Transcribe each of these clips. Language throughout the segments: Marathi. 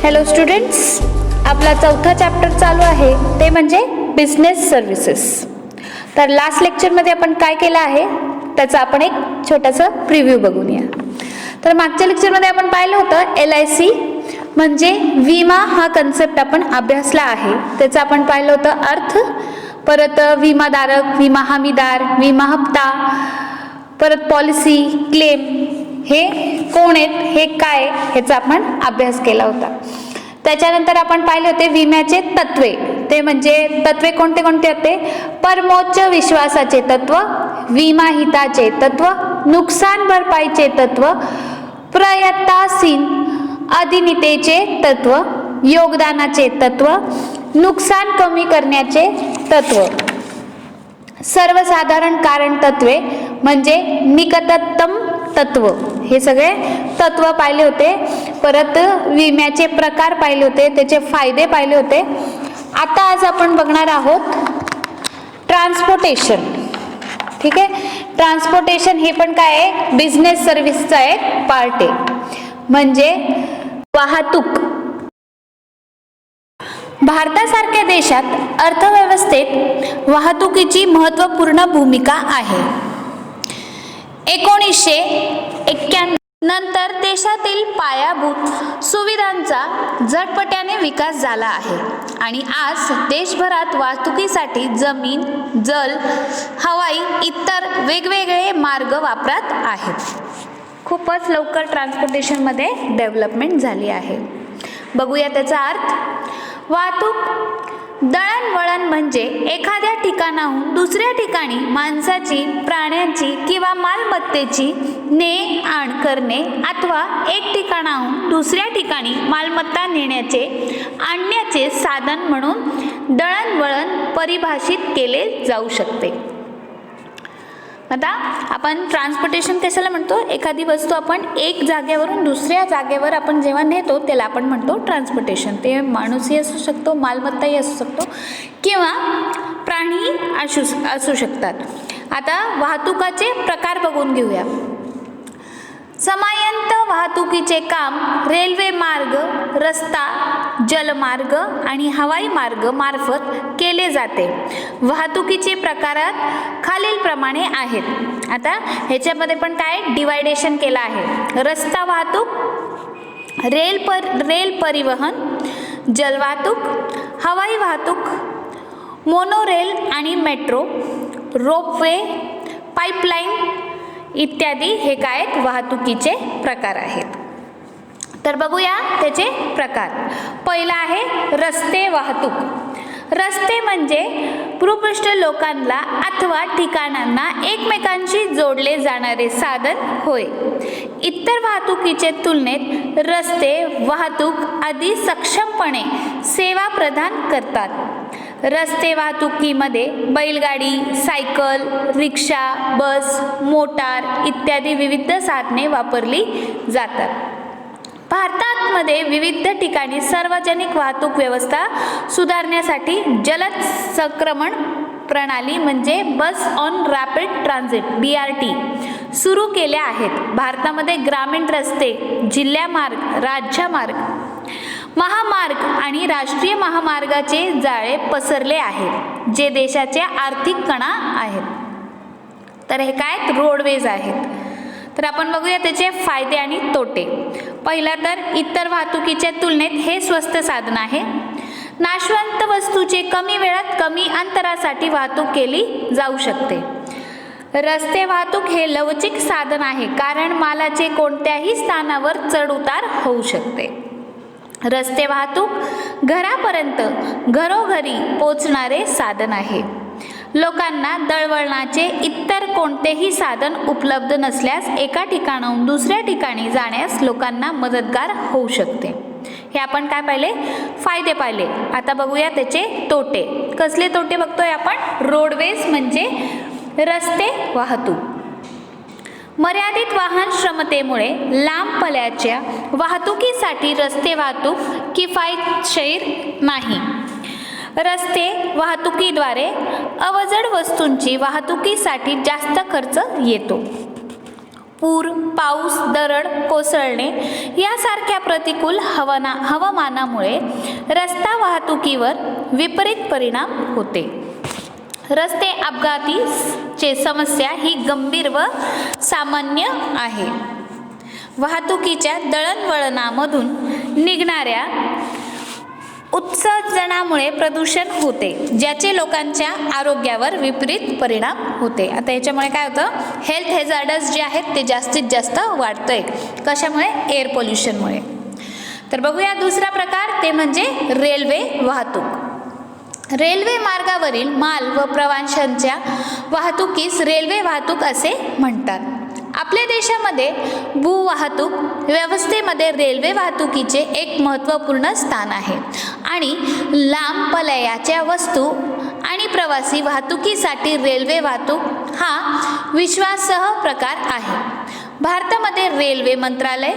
हॅलो स्टुडंट्स, आपला चौथा चॅप्टर चालू आहे ते म्हणजे बिझनेस सर्व्हिसेस. तर लास्ट लेक्चरमध्ये आपण काय केलं आहे त्याचा आपण एक छोटासा प्रिव्ह्यू बघूया. तर मागच्या लेक्चरमध्ये आपण पाहिलं होतं LIC म्हणजे विमा हा कन्सेप्ट आपण अभ्यासला आहे. त्याचा आपण पाहिलं होतं अर्थ, परत विमाधारक, विमा हमीदार, विमा हप्ता, परत पॉलिसी, क्लेम हे कोण आहेत, हे काय, ह्याचा आपण अभ्यास केला होता. त्याच्यानंतर आपण पाहिले होते विम्याचे तत्वे. ते म्हणजे तत्वे कोणते कोणते होते? परमोच्च विश्वासाचे तत्व, विमा हिताचे तत्व, नुकसान भरपाईचे तत्व, प्रयत्नशील अधीनतेचे तत्व, योगदानाचे तत्व, नुकसान कमी करण्याचे तत्व, सर्वसाधारण कारण तत्वे म्हणजे निकटतम तत्व, हे सगळे तत्व पाहिले होते. परत विम्याचे प्रकार पाहिले होते, त्याचे फायदे पाहिले होते. आता आज आपण बघणार आहोत ट्रान्सपोर्टेशन. ठीक आहे, ट्रान्सपोर्टेशन हे पण काय आहे? बिझनेस सर्व्हिसचा एक पार्ट आहे, म्हणजे वाहतूक. भारतासारख्या देशात अर्थव्यवस्थेत वाहतुकीची महत्त्वपूर्ण भूमिका आहे. 1991 नंतर देशातील पायाभूत सुविधांचा झटपट्याने विकास झाला आहे आणि आज देशभरात वाहतुकीसाठी जमीन, जल, हवाई इतर वेगवेगळे मार्ग वापरात आहेत. खूपच लवकर ट्रान्सपोर्टेशनमध्ये डेव्हलपमेंट झाली आहे. बघूया त्याचा अर्थ. वाहतूक दळणवळण म्हणजे एखाद्या ठिकाणाहून दुसऱ्या ठिकाणी माणसाची, प्राण्यांची किंवा मालमत्तेची ने आण करणे अथवा एक ठिकाणाहून दुसऱ्या ठिकाणी मालमत्ता नेण्याचे, आणण्याचे साधन म्हणून दळणवळण परिभाषित केले जाऊ शकते. आता आपण ट्रान्सपोर्टेशन कशाला म्हणतो? एखादी वस्तू आपण एक जागेवरून दुसऱ्या जागेवर आपण जेव्हा नेतो त्याला आपण म्हणतो ट्रान्सपोर्टेशन. ते माणूसही असू शकतो, मालमत्ताही असू शकतो किंवा प्राणी असू शकतात. आता वाहतुकाचे प्रकार बघून घेऊया. समांतर वाहतुकीचे काम रेल्वे मार्ग, रस्ता, जलमार्ग आणि हवाई मार्ग मार्फत केले जाते. वाहतुकीचे प्रकारात खालीलप्रमाणे आहेत. आता ह्याच्यामध्ये पण काय डिवायडेशन केलं आहे. रस्ता वाहतूक, रेल परिवहन, जलवाहतूक, हवाई वाहतूक, मोनोरेल आणि मेट्रो, रोपवे, पाईपलाईन इत्यादी हे काय आहेत? वाहतुकीचे प्रकार आहेत. तर बघूया त्याचे प्रकार. पहिला आहे रस्ते वाहतूक. रस्ते म्हणजे भूपृष्ठ लोकांना अथवा ठिकाणांना एकमेकांशी जोडले जाणारे साधन होय. इतर वाहतुकीच्या तुलनेत रस्ते वाहतूक अधिक सक्षमपणे सेवा प्रदान करतात. रस्ते वाहतुकीमध्ये बैलगाडी, सायकल, रिक्षा, बस, मोटार इत्यादी विविध साधने वापरली जातात. भारतामध्ये विविध ठिकाणी सार्वजनिक वाहतूक व्यवस्था सुधारण्यासाठी जलद संक्रमण प्रणाली म्हणजे बस ऑन रॅपिड ट्रान्झिट BRT सुरू केल्या आहेत. भारतामध्ये ग्रामीण रस्ते, जिल्हामार्ग, राज्यमार्ग, महामार्ग आणि राष्ट्रीय महामार्गाचे जाळे पसरले आहेत, जे देशाचे आर्थिक कणा आहेत. तर हे काय? रोडवेज आहेत. तर आपण बघूया त्याचे फायदे आणि तोटे. पहिला तर इतर वाहतुकीच्या तुलनेत हे स्वस्त साधन आहे. नाशवंत वस्तूचे कमी वेळात कमी अंतरासाठी वाहतूक केली जाऊ शकते. रस्ते वाहतूक हे लवचिक साधन आहे, कारण मालाचे कोणत्याही स्थानावर चढ उतार होऊ शकते. रस्ते वाहतूक घरापर्यंत, घरोघरी पोचणारे साधन आहे. लोकांना दळणवळणाचे इतर कोणतेही साधन उपलब्ध नसल्यास एका ठिकाणाहून दुसऱ्या ठिकाणी जाण्यास लोकांना मदतगार होऊ शकते. हे आपण काय पाहिले? फायदे पाहिले. आता बघूया त्याचे तोटे. कसले तोटे बघतोय आपण? रोडवेज म्हणजे रस्ते वाहतूक. मर्यादित वाहन क्षमतेमुळे लांब पल्ल्याच्या वाहतुकीसाठी रस्ते वाहतूक किफायतशीर नाही. रस्ते वाहतुकीद्वारे अवजड वस्तूंची वाहतुकीसाठी जास्त खर्च येतो. पूर, पाऊस, दरड कोसळणे यासारख्या प्रतिकूल हवामानामुळे रस्ता वाहतुकीवर विपरीत परिणाम होते. रस्ते अपघाताची समस्या ही गंभीर व सामान्य आहे. वाहतुकीच्या दळणवळणामधून निघणाऱ्या उत्सर्जनामुळे प्रदूषण होते, ज्याचे लोकांच्या आरोग्यावर विपरीत परिणाम होते. आता याच्यामुळे काय होतं, हेल्थ हेजार्डस जे आहेत ते जास्तीत जास्त वाढतंय. कशामुळे? एअर पोल्युशनमुळे. तर बघूया दुसरा प्रकार, ते म्हणजे रेल्वे वाहतूक. रेल्वे मार्गावरील माल व प्रवाशांच्या वाहतुकीस रेल्वे वाहतूक असे म्हणतात. आपल्या देशामध्ये भूवाहतूक व्यवस्थेमध्ये रेल्वे वाहतुकीचे एक महत्त्वपूर्ण स्थान आहे आणि लांब पल्ल्याच्या वस्तू आणि प्रवासी वाहतुकीसाठी रेल्वे वाहतूक हा विश्वासार्ह प्रकार आहे. भारतामध्ये रेल्वे मंत्रालय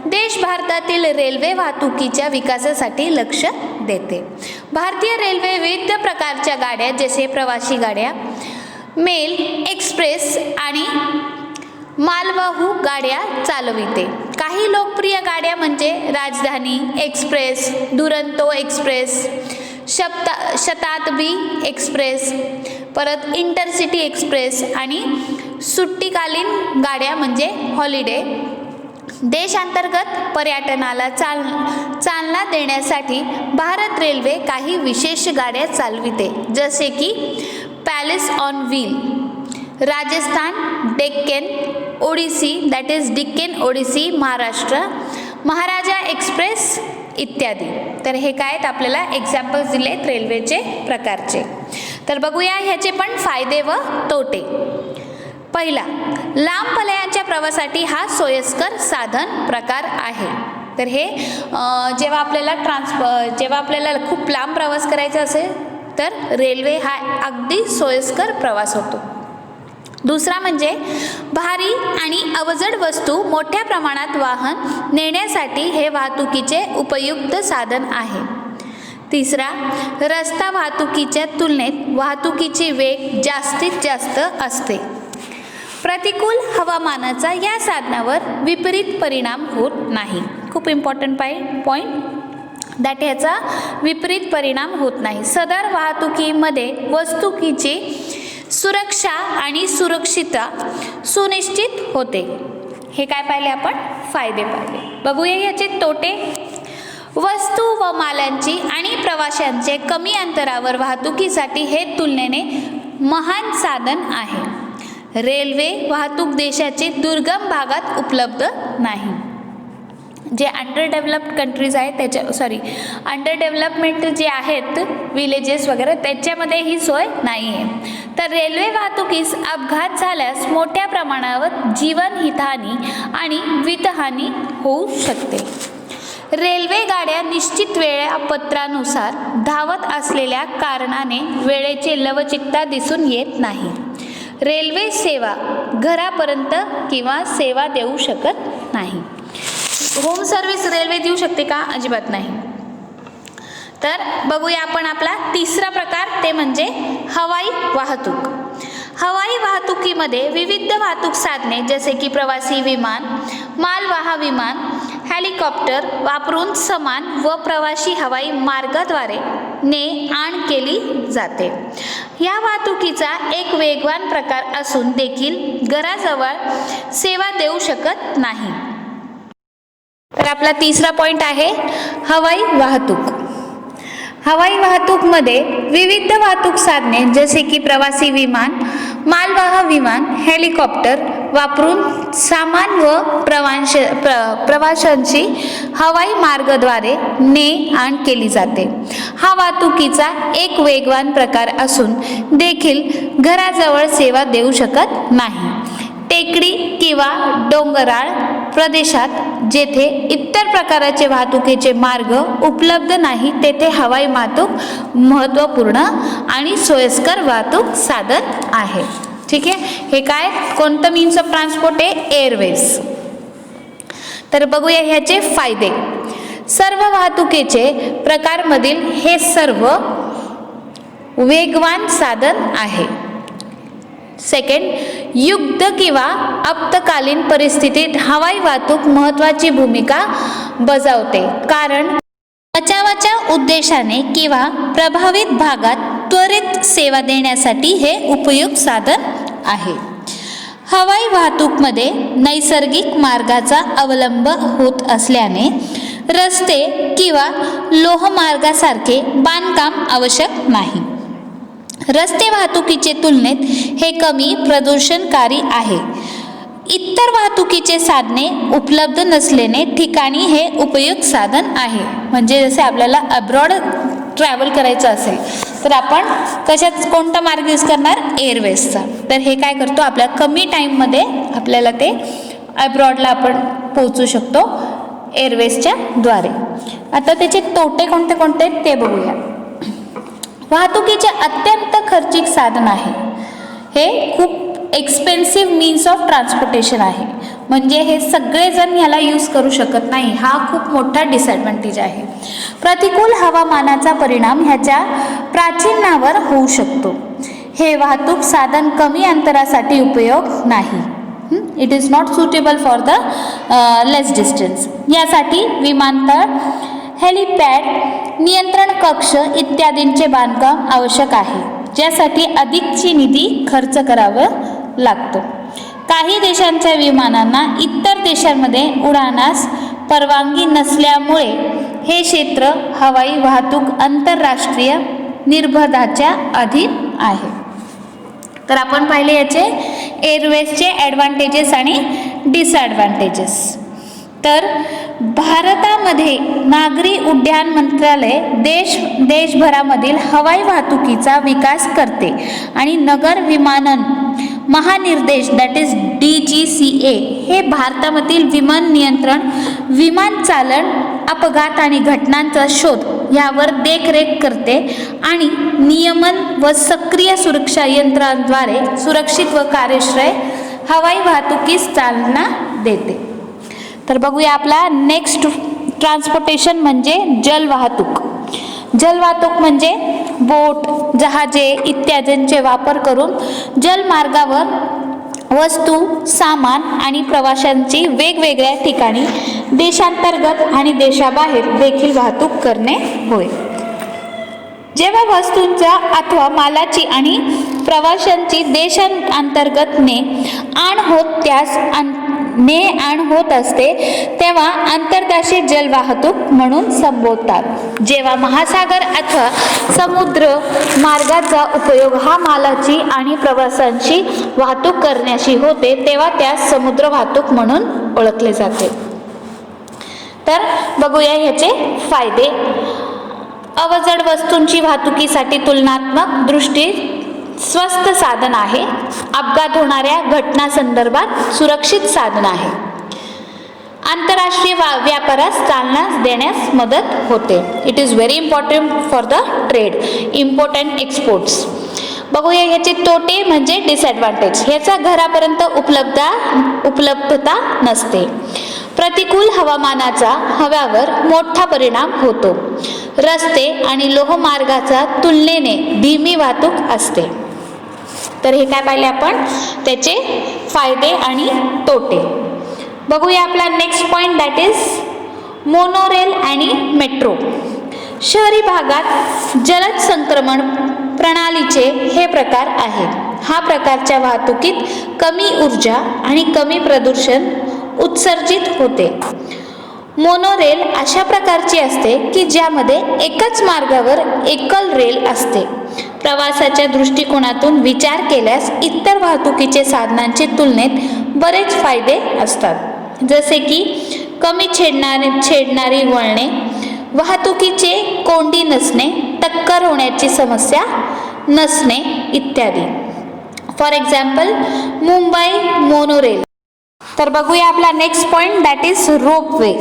देश भारतातील रेल्वे वाहतुकीच्या विकासासाठी लक्ष देते. भारतीय रेल्वे विविध प्रकारच्या गाड्या जसे प्रवासी गाड्या, मेल, एक्सप्रेस आणि मालवाहू गाड्या चालविते. काही लोकप्रिय गाड्या म्हणजे राजधानी एक्सप्रेस, दुरंतो एक्सप्रेस, शताब्दी एक्सप्रेस, परत इंटरसिटी एक्सप्रेस आणि सुट्टीकालीन गाड्या म्हणजे हॉलिडे. देशांतर्गत पर्यटनाला चालना देण्यासाठी भारत रेल्वे काही विशेष गाड्या चालविते, जसे की palace on wheel, Rajasthan Deccan Odyssey, that is Deccan Odyssey Maharashtra, Maharaja Express इत्यादी. तर हे काय आहेत, आपल्याला एक्झाम्पल्स दिलेत रेल्वेचे प्रकारचे. तर बघूया ह्याचे पण फायदे व तोटे. पहिला, लांब पल्ल्याच्या प्रवासासाठी हा सोयीस्कर साधन प्रकार आहे. तर हे जेव्हा आपल्याला खूप लांब प्रवास करायचा असेल तर रेल्वे हा अगदी सोयीस्कर प्रवास होतो. दुसरा म्हणजे भारी आणि अवजड वस्तू मोठ्या प्रमाणात वाहन नेण्यासाठी हे वाहतुकीचे उपयुक्त साधन आहे. तिसरा, रस्ता वाहतुकीच्या तुलनेत वाहतुकीची वेग जास्तीत जास्त असते. प्रतिकूल हवामानाचा या साधनावर विपरीत परिणाम होत नाही. खूप इम्पॉर्टंट पॉईंट दॅट ह्याचा विपरीत परिणाम होत नाही. सदर वाहतुकीमध्ये वाहतुकीची सुरक्षा आणि सुरक्षितता सुनिश्चित होते. हे काय पाहिले आपण, फायदे पाहिले. बघूया याचे तोटे. वस्तू व मालांची आणि प्रवाशांचे कमी अंतरावर वाहतुकीसाठी हे तुलनेने महान साधन आहे. रेल्वे वाहतूक देशाचे दुर्गम भागात उपलब्ध नाही. जे अंडर डेव्हलप्ड कंट्रीज आहेत अंडर डेव्हलपमेंट जे आहेत विलेजेस वगैरे त्याच्यामध्ये ही सोय नाही आहे. तर रेल्वे वाहतुकीस अपघात झाल्यास मोठ्या प्रमाणावर जीवनहानी आणि वित्तहानी होऊ शकते. रेल्वे गाड्या निश्चित वेळापत्रकानुसार धावत असलेल्या कारणाने वेळेची लवचिकता दिसून येत नाही. रेल्वे सेवा घरापर्यंत किंवा सेवा देऊ शकत नाही. होम सर्व्हिस रेल्वे देऊ शकते का? अजिबात नाही. तर बघूया आपण आपला तिसरा प्रकार, ते म्हणजे हवाई वाहतूक. हवाई वाहतुकीमध्ये विविध वाहतूक साधने जसे की प्रवासी विमान, मालवाहू विमान, हेलिकॉप्टर वापरून समान व प्रवासी हवाई मार्गाद्वारे ने-आण केली जाते. या वाहतुकीचा एक वेगवान प्रकार असून देखील घराजवळ सेवा देऊ शकत नाही. तर आपला तिसरा पॉइंट आहे हवाई वाहतूक. हवाई वाहतूकमध्ये विविध वाहतूक साधने जसे की प्रवासी विमान, मालवाहू विमान, हेलिकॉप्टर वापरून सामान व प्रवाशांची हवाई मार्गाद्वारे ने-आण केली जाते. हा वाहतुकीचा एक वेगवान प्रकार असून देखील घराजवळ सेवा देऊ शकत नाही. टेकडी किंवा डोंगराळ प्रदेशात जेथे इतर प्रकारचे वाहतुकीचे मार्ग उपलब्ध नाही तेथे हवाई वाहतूक महत्त्वपूर्ण आणि सोयीस्कर वाहतूक साधन आहे. ठीक आहे. हे काय, कोणतं मीन्स ऑफ ट्रान्सपोर्ट आहे? एअरवेज. तर बघूया ह्याचे फायदे. सर्व वाहतुकीचे प्रकारमधील हे सर्व वेगवान साधन आहे. सेकंड, युद्ध किंवा आपत्कालीन परिस्थितीत हवाई वाहतूक महत्त्वाची भूमिका बजावते, कारण बचावाच्या उद्देशाने किंवा प्रभावित भागात त्वरित सेवा देण्यासाठी हे उपयुक्त साधन आहे. हवाई वाहतूकमध्ये नैसर्गिक मार्गाचा अवलंब होत असल्याने रस्ते किंवा लोहमार्गासारखे बांधकाम आवश्यक नाही. रस्ते वाहतुकीचे तुलनेत हे कमी प्रदूषणकारी आहे. इतर वाहतुकीचे साधने उपलब्ध नसल्याने ठिकाणी हे उपयुक्त साधन आहे. म्हणजे जसे आपल्याला अब्रॉड ट्रॅव्हल करायचं असेल तर आपण कोणता मार्ग यूज करणार? एअरवेजचा. तर हे काय करतो, आपल्या कमी टाईममध्ये आपल्याला ते अब्रॉडला आपण पोहोचू शकतो एअरवेजच्या द्वारे. आता त्याचे तोटे कोणते कोणते ते बघूया. वाहतुकीचे अत्यंत खर्चिक साधन आहे. हे खूप एक्सपेन्सिव्ह मीन्स ऑफ ट्रान्सपोर्टेशन आहे. म्हणजे हे सगळेजण ह्याला यूज करू शकत नाही. हा खूप मोठा डिसएडव्हान्टेज आहे. प्रतिकूल हवामानाचा परिणाम ह्याच्या प्राचीनावर होऊ शकतो. हे वाहतूक साधन कमी अंतरासाठी उपयोग नाही. It is not suitable for the less distance. यासाठी विमानतळ, हेलिपॅड, नियंत्रण कक्ष इत्यादींचे बांधकाम आवश्यक आहे, ज्यासाठी अधिकची निधी खर्च करावा लागतो. काही देशांच्या विमानांना इतर देशांमध्ये उडाणास परवानगी नसल्यामुळे हे क्षेत्र हवाई वाहतूक आंतरराष्ट्रीय निर्बंधाच्या अधीन आहे. तर आपण पाहिले याचे एअरवेजचे ॲडव्हान्टेजेस आणि डिसॲडव्हान्टेजेस. तर भारतामध्ये नागरी उड्डाण मंत्रालय देशभरामधील हवाई वाहतुकीचा विकास करते आणि नगर विमानन महानिर्देश दॅट इज DGCA हे भारतामधील विमान नियंत्रण, विमान चालन, अपघात आणि घटनांचा शोध यावर देखरेख करते आणि नियमन व सक्रिय सुरक्षा यंत्रणांद्वारे सुरक्षित व कार्यक्षम हवाई वाहतुकीस चालना देते. तर बघूया आपला नेक्स्ट ट्रान्सपोर्टेशन म्हणजे जलवाहतूक. जलवाहतूक म्हणजे बोट, जहाजे इत्यादींचे वापर करून जलमार्गावर वस्तू, सामान आणि प्रवाशांची वेगवेगळ्या ठिकाणी देशांतर्गत आणि देशाबाहेर देखील वाहतूक करणे होय. जेव्हा वस्तूंच्या अथवा मालाची आणि प्रवाशांची देशांतर्गत ने आण होत असते तेव्हा आंतरदेशीय जलवाहतूक म्हणून संबोधतात. जेव्हा महासागर अथवा समुद्र मार्गाचा उपयोग हा मालाची आणि प्रवाशांची वाहतूक करण्याची होते तेव्हा त्यास समुद्र वाहतूक म्हणून ओळखले जाते. तर बघूया ह्याचे फायदे. अवजड वस्तूंची वाहतुकीसाठी तुलनात्मक दृष्टी स्वस्त साधन आहे. अपघात होणाऱ्या घटनांसंदर्भात सुरक्षित साधन आहे. आंतरराष्ट्रीय व्यापारास चालना देण्यास मदत होते. It is very important for the trade, import and exports. बघूया ह्याचे तोटे म्हणजे डिसएडव्हान्टेज. ह्याचा घरापर्यंत उपलब्धता नसते. प्रतिकूल हवामानाचा हव्यावर मोठा परिणाम होतो. रस्ते आणि लोहमार्गाचा तुलनेने धीमी वाहतूक असते. तर हे काय पाहिले आपण, त्याचे फायदे आणि तोटे. बघूया आपला next point that is monorail आणि मेट्रो. शहरी भागात जलद संक्रमण प्रणालीचे हे प्रकार आहेत. हा प्रकारच्या वाहतुकीत कमी ऊर्जा आणि कमी प्रदूषण उत्सर्जित होते. मोनोरेल अशा प्रकारची असते की ज्यामध्ये एकच मार्गावर एकल रेल असते. प्रवासाच्या दृष्टिकोनातून विचार केल्यास इतर वाहतुकीचे साधनांच्या तुलनेत बरेच फायदे असतात, जसे की कमी छेडणारी वळणे, वाहतुकीचे कोंडी नसणे, टक्कर होण्याची समस्या नसणे इत्यादी. For example Mumbai monorail. तर बघूया आपला next point that is ropeway.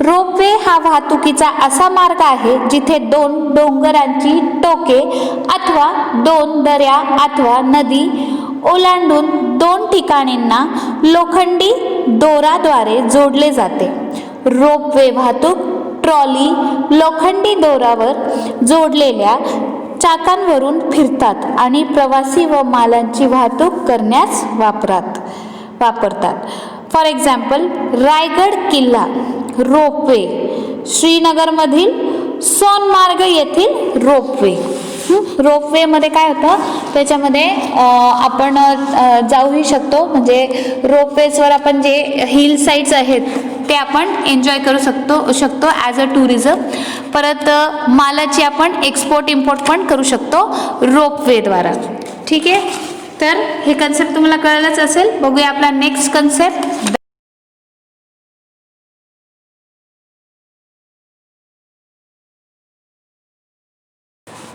Ropeway हा वाहतुकीचा असा मार्ग आहे जिथे दोन डोंगरांची टोके अथवा दोन दऱ्या अथवा नदी ओलांडून दोन ठिकाणींना लोखंडी दोराद्वारे जोडले जाते. रोपवे वाहतूक ट्रॉली लोखंडी दोरावर जोडलेल्या चाकांवरून फिरतात आणि प्रवासी व मालांची वाहतूक करण्यास वापरतात. फॉर एक्झाम्पल, रायगड किल्ला, रोपवे, श्रीनगरमधील सोनमार्ग येथील रोपवे. रोपवेमध्ये काय होतं, त्याच्यामध्ये आपण जाऊही शकतो, म्हणजे रोपवेजवर आपण जे हिल साईड्स आहेत ते आपण एन्जॉय करू शकतो ॲज अ टुरिझम. परत मालाची आपण एक्सपोर्ट इम्पोर्ट पण करू शकतो रोपवेद्वारा. ठीक आहे, तर हे कन्सेप्ट तुम्हाला कळलंच असेल. बघूया आपला next concept.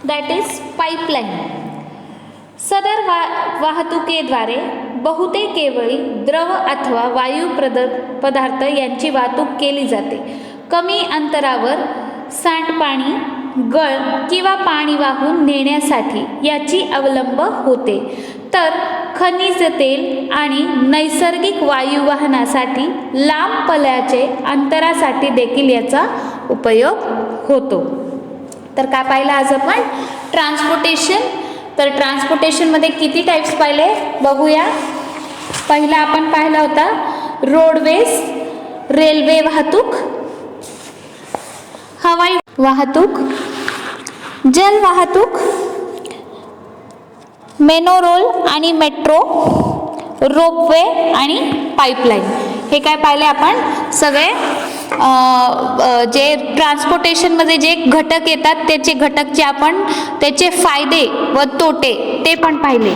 That is pipeline. सदर वाहतुकीद्वारे बहुतेक वेळी द्रव अथवा वायू पदार्थ यांची वाहतूक केली जाते. कमी अंतरावर सांडपाणी, गळ किंवा पाणी वाहून नेण्यासाठी याची अवलंब होते, तर खनिज तेल आणि नैसर्गिक वायू वाहनासाठी लांब पल्ल्याचे अंतरासाठी देखील याचा उपयोग होतो. तर काय पाहिलं आज आपण? ट्रान्सपोर्टेशन. तर ट्रान्सपोर्टेशनमध्ये किती टाईप्स पाहिले बघूया. पहिला आपण पाहिला होता रोडवेज, रेल्वे वाहतूक, हवाई वाहतूक, जल वाहतूक, मेट्रो आणि मेट्रो, रोपवे आणि पाईपलाईन. हे काय पाहिले आपण? सगळे जे ट्रान्सपोर्टेशनमध्ये जे घटक येतात त्याचे घटकचे आपण त्याचे फायदे व तोटे ते पण पाहिले.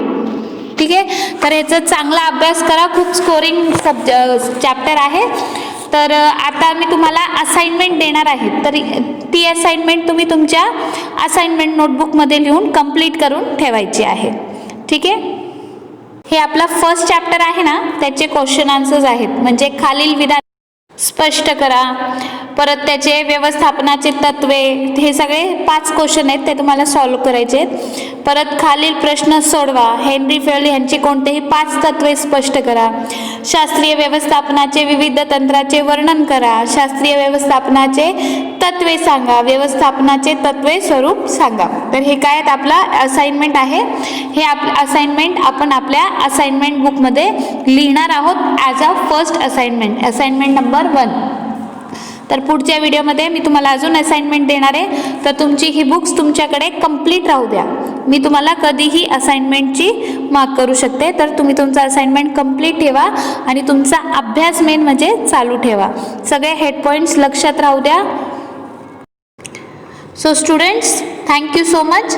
ठीक आहे, तर याचा चांगला अभ्यास करा. खूप स्कोरिंग चॅप्टर आहे. तर आता मी तुम्हाला असाइनमेंट देणार आहे, तर ती असाइनमेंट तुम्ही तुमच्या असाइनमेंट नोटबुकमध्ये लिहून कंप्लीट करून ठेवायची आहे. ठीक आहे, हे आपला फर्स्ट चॅप्टर आहे ना, त्याचे क्वेश्चन आन्सर्स आहेत. म्हणजे खालील विधान स्पष्ट करा, परत त्याचे व्यवस्थापनाचे तत्वे, हे सगळे 5 क्वेश्चन आहेत, ते तुम्हाला सॉल्व्ह करायचे आहेत. परत खालील प्रश्न सोडवा. हेनरी फेल यांची कोणतेही 5 तत्वे स्पष्ट करा. शास्त्रीय व्यवस्थापनाचे विविध तंत्राचे वर्णन करा. शास्त्रीय व्यवस्थापनाचे तत्वे सांगा. व्यवस्थापनाचे तत्वे स्वरूप सांगा. तर हे काय आपला असाइनमेंट आहे. हे असाइनमेंट आपण आपल्या असाइनमेंट बुकमध्ये लिहिणार आहोत as a first assignment, assignment number 1. तर पुढच्या व्हिडिओमध्ये मी तुम्हाला अजून असाइनमेंट देणार आहे. तर तुमची ही बुक्स तुमच्याकडे कंप्लीट राहू द्या. मी तुम्हाला कधीही असाइनमेंटची मार्क करू शकते. तर तुम्ही तुमचा असाइनमेंट कंप्लीट ठेवा आणि तुमचा अभ्यास मेन म्हणजे चालू ठेवा. सगळे हेड पॉईंट्स लक्षात राहू द्या. So students, thank you so much.